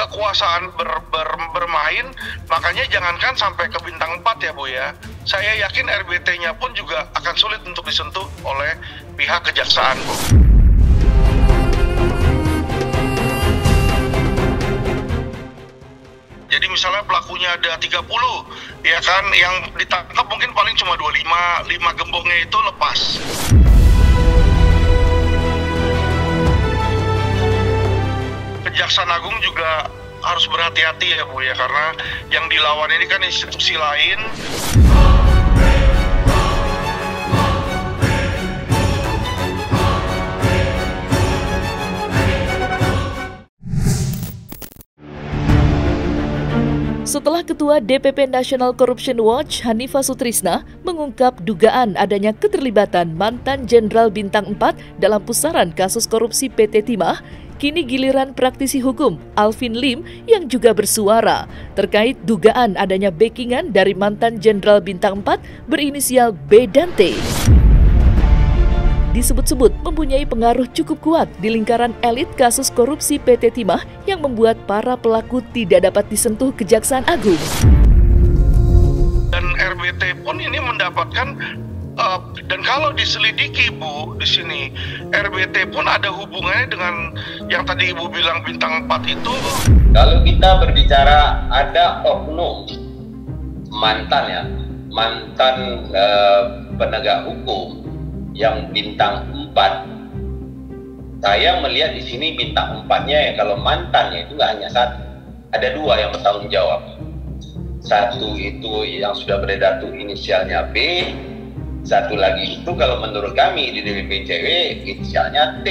kekuasaan bermain, makanya jangankan sampai ke bintang 4 ya Bu ya. Saya yakin RBT-nya pun juga akan sulit untuk disentuh oleh pihak kejaksaan Bu. Jadi misalnya pelakunya ada 30, ya kan, yang ditangkap mungkin paling cuma 25, 5 gembongnya itu lepas. Kejaksaan Agung juga harus berhati-hati ya Bu ya, karena yang dilawan ini kan institusi lain. Setelah Ketua DPP National Corruption Watch Hanifah Sutrisna mengungkap dugaan adanya keterlibatan mantan Jenderal Bintang 4 dalam pusaran kasus korupsi PT Timah, kini giliran praktisi hukum Alvin Lim yang juga bersuara terkait dugaan adanya backingan dari mantan Jenderal Bintang 4 berinisial B dan T. Disebut-sebut mempunyai pengaruh cukup kuat di lingkaran elit kasus korupsi PT Timah yang membuat para pelaku tidak dapat disentuh Kejaksaan Agung. Dan RBT pun ini mendapatkan dan kalau diselidiki Bu di sini, RBT pun ada hubungannya dengan yang tadi Ibu bilang bintang 4 itu. Kalau kita berbicara ada oknum mantan penegak hukum yang bintang 4, saya melihat di sini bintang 4-nya ya, kalau mantannya itu nggak hanya satu, ada 2 yang bertanggung jawab. Satu itu yang sudah beredar tuh inisialnya B, satu lagi itu kalau menurut kami di DPPCW inisialnya T.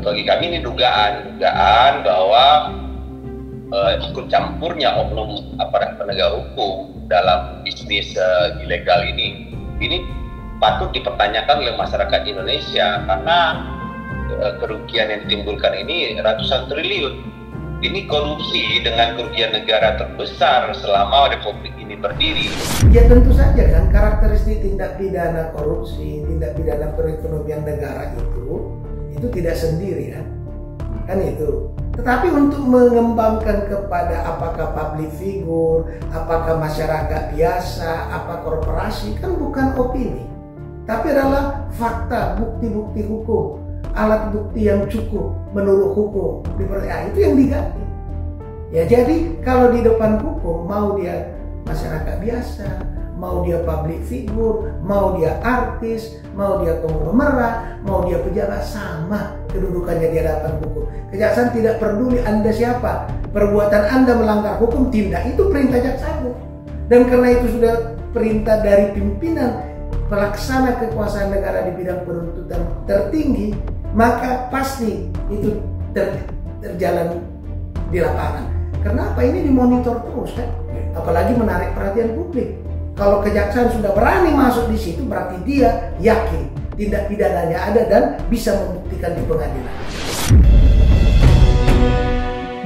Bagi kami ini dugaan bahwa ikut campurnya oknum aparat penegak hukum dalam bisnis ilegal ini patut dipertanyakan oleh masyarakat Indonesia, karena kerugian yang ditimbulkan ini ratusan triliun. Ini korupsi dengan kerugian negara terbesar selama republik ini berdiri. Ya tentu saja kan karakteristik tindak pidana korupsi, tindak pidana perekonomian negara itu tidak sendiri kan itu. Tetapi untuk mengembangkan kepada apakah public figure, apakah masyarakat biasa, apa korporasi, kan bukan opini. Tapi adalah fakta, bukti-bukti hukum, alat bukti yang cukup menurut hukum. Itu yang diganti. Ya jadi kalau di depan hukum, mau dia masyarakat biasa, mau dia public figure, mau dia artis, mau dia konglomerat, mau dia pejabat, sama kedudukannya di hadapan hukum. Kejaksaan tidak peduli Anda siapa, perbuatan Anda melanggar hukum, tindak itu perintah jaksa agung. Dan karena itu sudah perintah dari pimpinan pelaksana kekuasaan negara di bidang penuntutan tertinggi, maka pasti itu terjalan di lapangan. Kenapa? Ini dimonitor terus kan, apalagi menarik perhatian publik. Kalau kejaksaan sudah berani masuk di situ, berarti dia yakin tindak pidananya ada dan bisa membuktikan di pengadilan.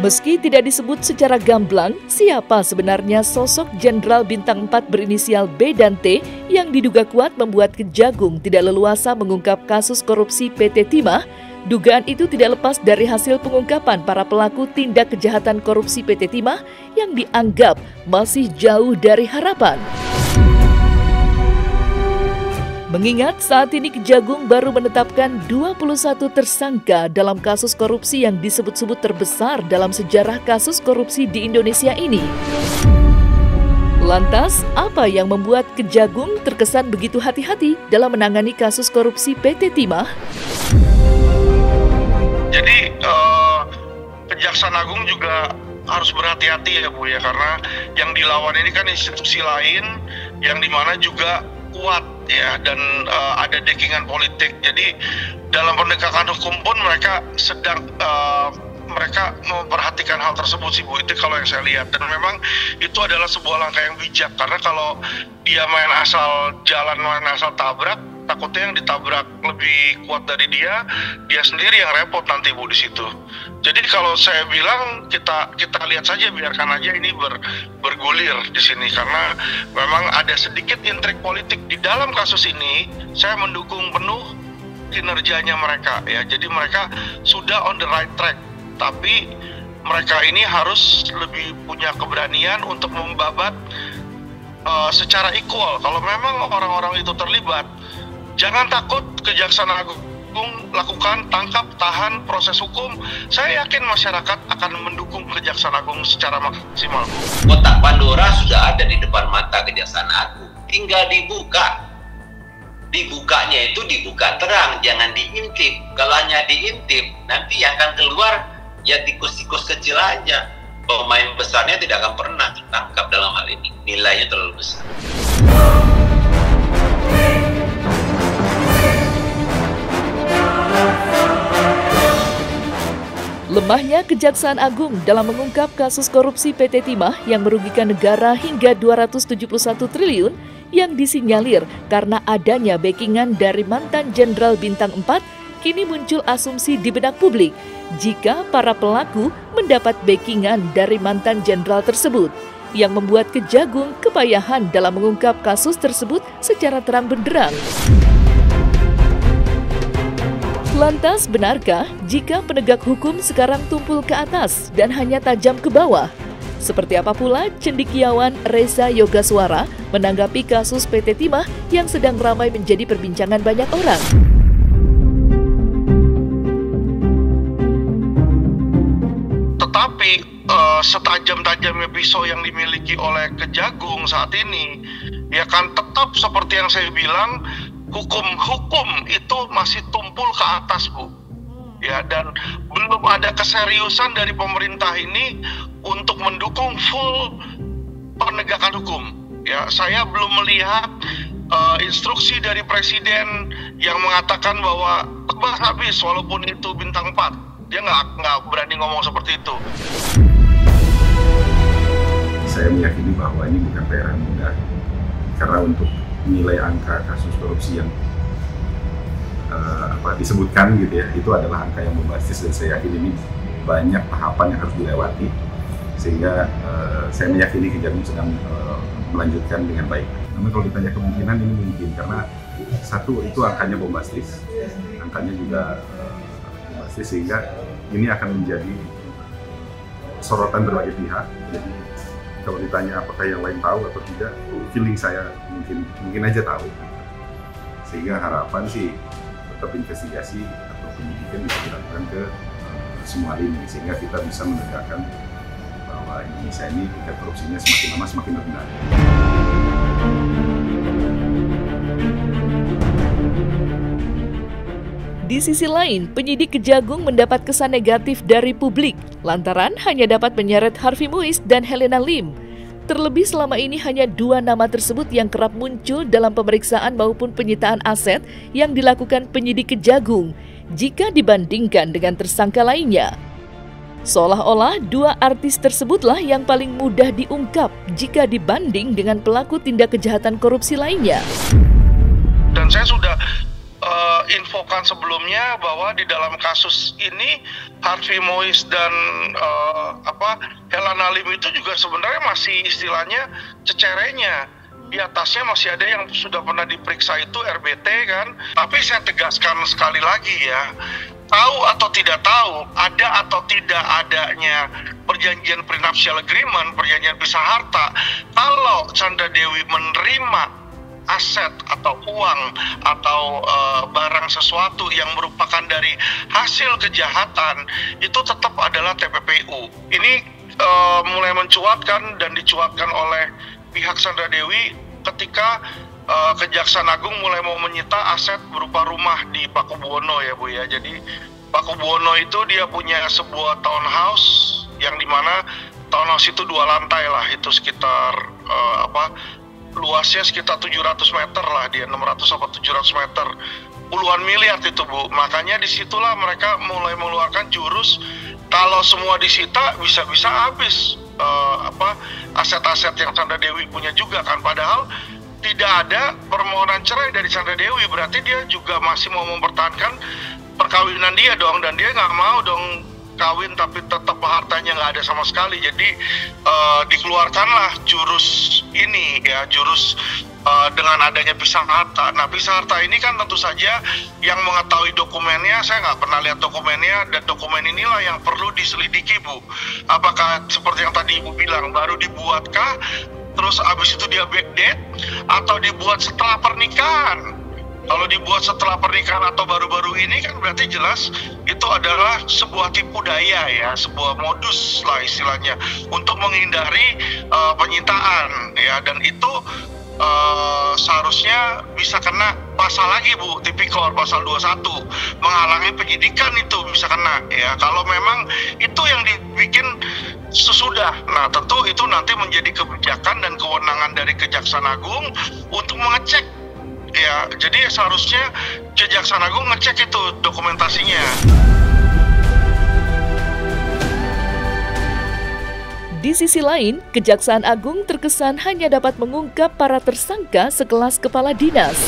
Meski tidak disebut secara gamblang, siapa sebenarnya sosok Jenderal Bintang 4 berinisial B dan T yang diduga kuat membuat Kejagung tidak leluasa mengungkap kasus korupsi PT Timah? Dugaan itu tidak lepas dari hasil pengungkapan para pelaku tindak kejahatan korupsi PT Timah yang dianggap masih jauh dari harapan. Mengingat saat ini Kejagung baru menetapkan 21 tersangka dalam kasus korupsi yang disebut-sebut terbesar dalam sejarah kasus korupsi di Indonesia ini. Lantas, apa yang membuat Kejagung terkesan begitu hati-hati dalam menangani kasus korupsi PT Timah? Jadi, Kejaksaan Agung juga harus berhati-hati ya Bu ya, karena yang dilawan ini kan institusi lain yang dimana juga kuat ya, dan ada dekingan politik. Jadi dalam penegakan hukum pun mereka sedang mereka memperhatikan hal tersebut sih Bu, itu kalau yang saya lihat. Dan memang itu adalah sebuah langkah yang bijak, karena kalau dia main asal jalan, main asal tabrak, takutnya yang ditabrak lebih kuat dari dia sendiri yang repot nanti Bu di situ. Jadi kalau saya bilang kita lihat saja, biarkan aja ini bergulir di sini, karena memang ada sedikit intrik politik di dalam kasus ini. Saya mendukung penuh kinerjanya mereka ya. Jadi mereka sudah on the right track, tapi mereka ini harus lebih punya keberanian untuk membabat secara equal. Kalau memang orang-orang itu terlibat, jangan takut, Kejaksaan Agung lakukan, tangkap, tahan, proses hukum. Saya yakin masyarakat akan mendukung Kejaksaan Agung secara maksimal. Kotak Pandora sudah ada di depan mata Kejaksaan Agung, tinggal dibuka. Dibukanya itu dibuka terang, jangan diintip. Kalau hanya diintip, nanti yang akan keluar ya tikus-tikus kecil aja. Pemain besarnya tidak akan pernah ditangkap dalam hal ini. Nilainya terlalu besar. Lemahnya Kejaksaan Agung dalam mengungkap kasus korupsi PT Timah yang merugikan negara hingga 271 triliun yang disinyalir karena adanya backingan dari mantan Jenderal Bintang 4, kini muncul asumsi di benak publik jika para pelaku mendapat backingan dari mantan jenderal tersebut, yang membuat Kejagung kepayahan dalam mengungkap kasus tersebut secara terang benderang. Lantas, benarkah jika penegak hukum sekarang tumpul ke atas dan hanya tajam ke bawah? Seperti apa pula cendekiawan Reza Yogaswara menanggapi kasus PT Timah yang sedang ramai menjadi perbincangan banyak orang? Tetapi setajam-tajamnya pisau yang dimiliki oleh Kejagung saat ini, ya kan tetap seperti yang saya bilang, hukum itu masih tumpul ke atas, Bu. Ya, dan belum ada keseriusan dari pemerintah ini untuk mendukung full penegakan hukum. Ya, saya belum melihat instruksi dari presiden yang mengatakan bahwa tebas habis walaupun itu bintang 4. Dia nggak berani ngomong seperti itu. Saya meyakini bahwa ini bukan PR yang mudah, karena untuk nilai angka kasus korupsi yang disebutkan gitu ya, itu adalah angka yang bombastis, dan saya yakin ini banyak tahapan yang harus dilewati, sehingga saya meyakini Kejagung sedang melanjutkan dengan baik. Namun kalau ditanya kemungkinan, ini mungkin karena satu itu angkanya bombastis, angkanya juga bombastis, sehingga ini akan menjadi sorotan berbagai pihak. Jadi kalau ditanya apakah yang lain tahu atau tidak, feeling saya mungkin aja tahu. Sehingga harapan sih tetap investigasi atau penyidikan bisa dilakukan ke semua lini, sehingga kita bisa menegakkan bahwa Indonesia ini tingkat korupsinya semakin lama semakin rendah. Di sisi lain, penyidik Kejagung mendapat kesan negatif dari publik lantaran hanya dapat menyeret Harvey Muiz dan Helena Lim. Terlebih selama ini hanya 2 nama tersebut yang kerap muncul dalam pemeriksaan maupun penyitaan aset yang dilakukan penyidik Kejagung jika dibandingkan dengan tersangka lainnya. Seolah-olah 2 artis tersebutlah yang paling mudah diungkap jika dibanding dengan pelaku tindak kejahatan korupsi lainnya. Dan saya sudah infokan sebelumnya bahwa di dalam kasus ini Harvey Muiz dan Helena Lim itu juga sebenarnya masih istilahnya cecerenya. Di atasnya masih ada yang sudah pernah diperiksa, itu RBT kan. Tapi saya tegaskan sekali lagi ya, tahu atau tidak tahu, ada atau tidak adanya perjanjian prenuptial agreement, perjanjian pisah harta, kalau Sandra Dewi menerima aset atau uang atau barang sesuatu yang merupakan dari hasil kejahatan, itu tetap adalah TPPU. Ini mulai mencuatkan dan dicuatkan oleh pihak Sandra Dewi ketika Kejaksaan Agung mulai mau menyita aset berupa rumah di Pakubuwono ya Bu ya. Jadi Pakubuwono itu dia punya sebuah townhouse yang dimana townhouse itu 2 lantai lah, itu sekitar luasnya sekitar 700 meter lah, dia 600 atau 700 meter, puluhan miliar itu Bu. Makanya disitulah mereka mulai mengeluarkan jurus, kalau semua disita bisa-bisa habis aset-aset yang Sandra Dewi punya juga kan. Padahal tidak ada permohonan cerai dari Sandra Dewi, berarti dia juga masih mau mempertahankan perkawinan dia dong, dan dia nggak mau dong kawin tapi tetap hartanya nggak ada sama sekali. Jadi dikeluarkanlah jurus ini ya, jurus dengan adanya pisah harta. Nah, pisah harta ini kan tentu saja yang mengetahui dokumennya, saya nggak pernah lihat dokumennya, dan dokumen inilah yang perlu diselidiki, Bu. Apakah seperti yang tadi Ibu bilang, baru dibuatkah, terus abis itu dia backdate, atau dibuat setelah pernikahan? Kalau dibuat setelah pernikahan atau baru-baru ini kan berarti jelas itu adalah sebuah tipu daya ya, sebuah modus lah istilahnya untuk menghindari penyitaan ya, dan itu seharusnya bisa kena pasal lagi, Bu, Tipikor pasal 21, menghalangi penyidikan itu bisa kena ya, kalau memang itu yang dibikin sesudah. Nah, tentu itu nanti menjadi kebijakan dan kewenangan dari Kejaksaan Agung untuk mengecek ya, jadi seharusnya Kejaksaan Agung ngecek itu dokumentasinya. Di sisi lain, Kejaksaan Agung terkesan hanya dapat mengungkap para tersangka sekelas kepala dinas.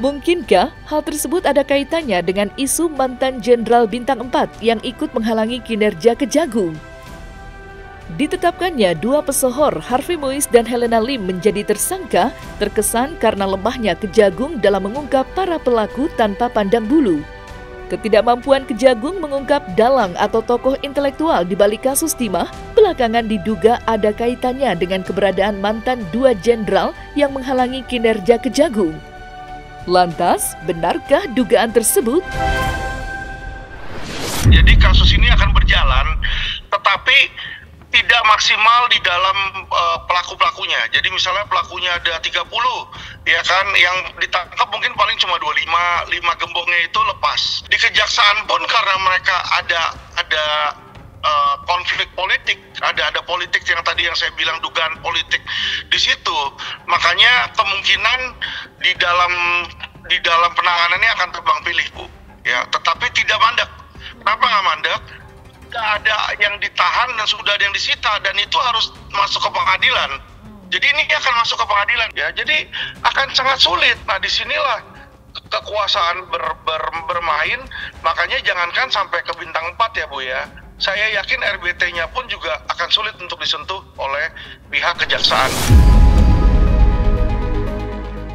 Mungkinkah hal tersebut ada kaitannya dengan isu mantan Jenderal Bintang 4 yang ikut menghalangi kinerja Kejagung? Ditetapkannya dua pesohor, Harvey Muiz dan Helena Lim, menjadi tersangka terkesan karena lemahnya Kejagung dalam mengungkap para pelaku tanpa pandang bulu. Ketidakmampuan Kejagung mengungkap dalang atau tokoh intelektual di balik kasus timah belakangan diduga ada kaitannya dengan keberadaan mantan dua jenderal yang menghalangi kinerja Kejagung. Lantas, benarkah dugaan tersebut? Jadi kasus ini akan berjalan, tetapi tidak maksimal di dalam pelaku-pelakunya. Jadi misalnya pelakunya ada 30, ya kan, yang ditangkap mungkin paling cuma 25, 5 gembongnya itu lepas. Di kejaksaan pun karena mereka ada konflik politik, ada politik yang tadi yang saya bilang dugaan politik di situ, makanya kemungkinan di dalam penanganannya akan terbang pilih, Bu. Ya, tetapi tidak mandek. Kenapa nggak mandek? Ada yang ditahan dan sudah ada yang disita, dan itu harus masuk ke pengadilan. Jadi ini akan masuk ke pengadilan ya. Jadi akan sangat sulit. Nah, disinilah kekuasaan bermain. Makanya jangankan sampai ke bintang 4 ya, Bu ya. Saya yakin RBT-nya pun juga akan sulit untuk disentuh oleh pihak kejaksaan.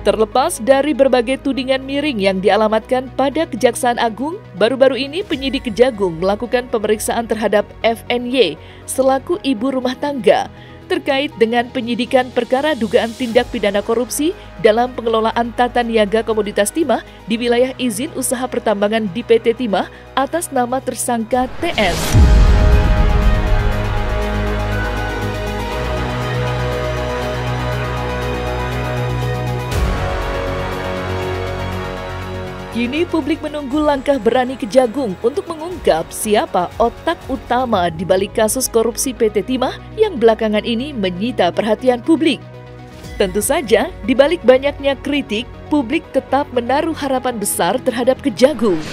Terlepas dari berbagai tudingan miring yang dialamatkan pada Kejaksaan Agung, baru-baru ini penyidik Kejagung melakukan pemeriksaan terhadap FNY selaku ibu rumah tangga terkait dengan penyidikan perkara dugaan tindak pidana korupsi dalam pengelolaan tata niaga komoditas timah di wilayah izin usaha pertambangan di PT Timah atas nama tersangka TN. Kini publik menunggu langkah berani Kejagung untuk mengungkap siapa otak utama di balik kasus korupsi PT Timah yang belakangan ini menyita perhatian publik. Tentu saja, di balik banyaknya kritik, publik tetap menaruh harapan besar terhadap Kejagung.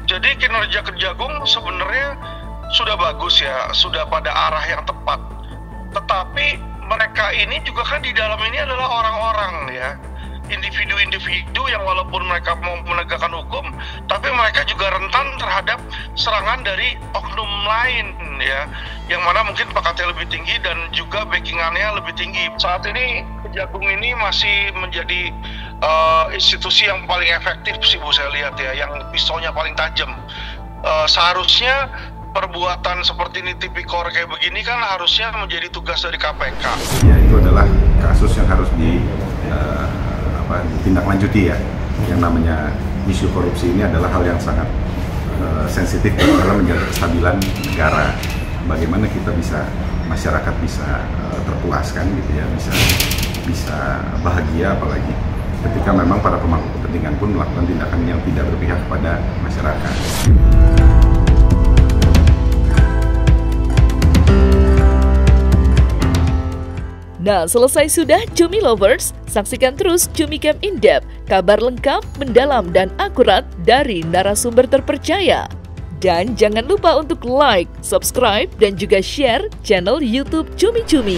Jadi kinerja Kejagung sebenarnya sudah bagus ya, sudah pada arah yang tepat. Tetapi mereka ini juga kan di dalam ini adalah orang-orang ya, individu-individu yang walaupun mereka mau menegakkan hukum, tapi mereka juga rentan terhadap serangan dari oknum lain ya, yang mana mungkin pakatnya lebih tinggi dan juga backingannya lebih tinggi. Saat ini Kejagung ini masih menjadi institusi yang paling efektif sih, Bu, saya lihat ya, yang pisaunya paling tajam. Seharusnya perbuatan seperti ini, tipikor kayak begini kan harusnya menjadi tugas dari KPK. Ya, itu adalah kasus yang harus ditindaklanjuti ya. Yang namanya isu korupsi ini adalah hal yang sangat sensitif dalam menjaga kestabilan negara. Bagaimana kita masyarakat bisa terpuaskan gitu ya, bisa bahagia, apalagi ketika memang para pemangku kepentingan pun melakukan tindakan yang tidak berpihak kepada masyarakat. Nah, selesai sudah Cumi Lovers, saksikan terus Cumi Camp In-Depth, kabar lengkap, mendalam, dan akurat dari narasumber terpercaya. Dan jangan lupa untuk like, subscribe, dan juga share channel YouTube Cumi Cumi.